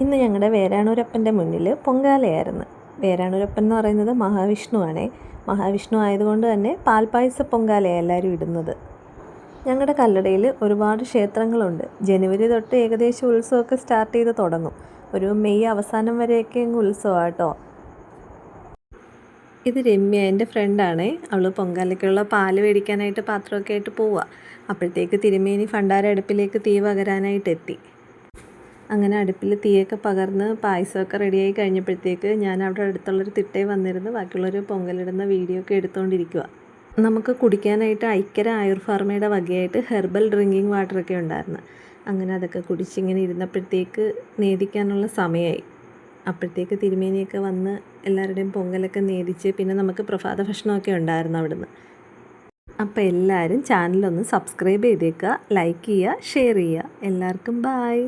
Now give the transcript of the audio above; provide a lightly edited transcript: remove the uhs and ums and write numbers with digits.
ഇന്ന് ഞങ്ങളുടെ വേരാണൂരപ്പൻ്റെ മുന്നിൽ പൊങ്കാലയായിരുന്നു. വേരാണൂരപ്പൻ എന്ന് പറയുന്നത് മഹാവിഷ്ണുവാണേ. മഹാവിഷ്ണു ആയതുകൊണ്ട് തന്നെ പാൽപ്പായസ പൊങ്കാലയാണ് എല്ലാവരും ഇടുന്നത്. ഞങ്ങളുടെ കല്ലടയിൽ ഒരുപാട് ക്ഷേത്രങ്ങളുണ്ട്. ജനുവരി തൊട്ട് ഏകദേശം ഉത്സവമൊക്കെ സ്റ്റാർട്ട് ചെയ്ത് തുടങ്ങും. ഒരു മെയ് അവസാനം വരെയൊക്കെ അങ്ങ് ഉത്സവമാണ് കേട്ടോ. ഇത് രമ്യ, എൻ്റെ ഫ്രണ്ടാണേ. അവൾ പൊങ്കാലയ്ക്കുള്ള പാല് മേടിക്കാനായിട്ട് പാത്രമൊക്കെ ആയിട്ട് പോവുക. അപ്പോഴത്തേക്ക് തിരുമേനി ഭണ്ഡാര അടുപ്പിലേക്ക് തീ പകരാനായിട്ട് എത്തി. അങ്ങനെ അടുപ്പിൽ തീയൊക്കെ പകർന്ന് പായസമൊക്കെ റെഡിയായി കഴിഞ്ഞപ്പോഴത്തേക്ക് ഞാൻ അവിടെ അടുത്തുള്ളൊരു തിട്ടയിൽ വന്നിരുന്ന് ബാക്കിയുള്ളൊരു പൊങ്കലിടുന്ന വീഡിയോ ഒക്കെ എടുത്തുകൊണ്ടിരിക്കുക. നമുക്ക് കുടിക്കാനായിട്ട് ഐക്യര ആയുർഫാർമയുടെ വകയായിട്ട് ഹെർബൽ ഡ്രിങ്കിങ് വാട്ടറൊക്കെ ഉണ്ടായിരുന്നു. അങ്ങനെ അതൊക്കെ കുടിച്ചിങ്ങനെ ഇരുന്നപ്പോഴത്തേക്ക് നേദിക്കാനുള്ള സമയമായി. അപ്പോഴത്തേക്ക് തിരുമേനിയൊക്കെ വന്ന് എല്ലാവരുടെയും പൊങ്കലൊക്കെ നേദിച്ച് പിന്നെ നമുക്ക് പ്രഭാത ഭക്ഷണമൊക്കെ ഉണ്ടായിരുന്നു അവിടുന്ന്. അപ്പോൾ എല്ലാവരും ചാനലൊന്ന് സബ്സ്ക്രൈബ് ചെയ്തേക്കുക, ലൈക്ക് ചെയ്യുക, ഷെയർ ചെയ്യുക. എല്ലാവർക്കും ബായ്.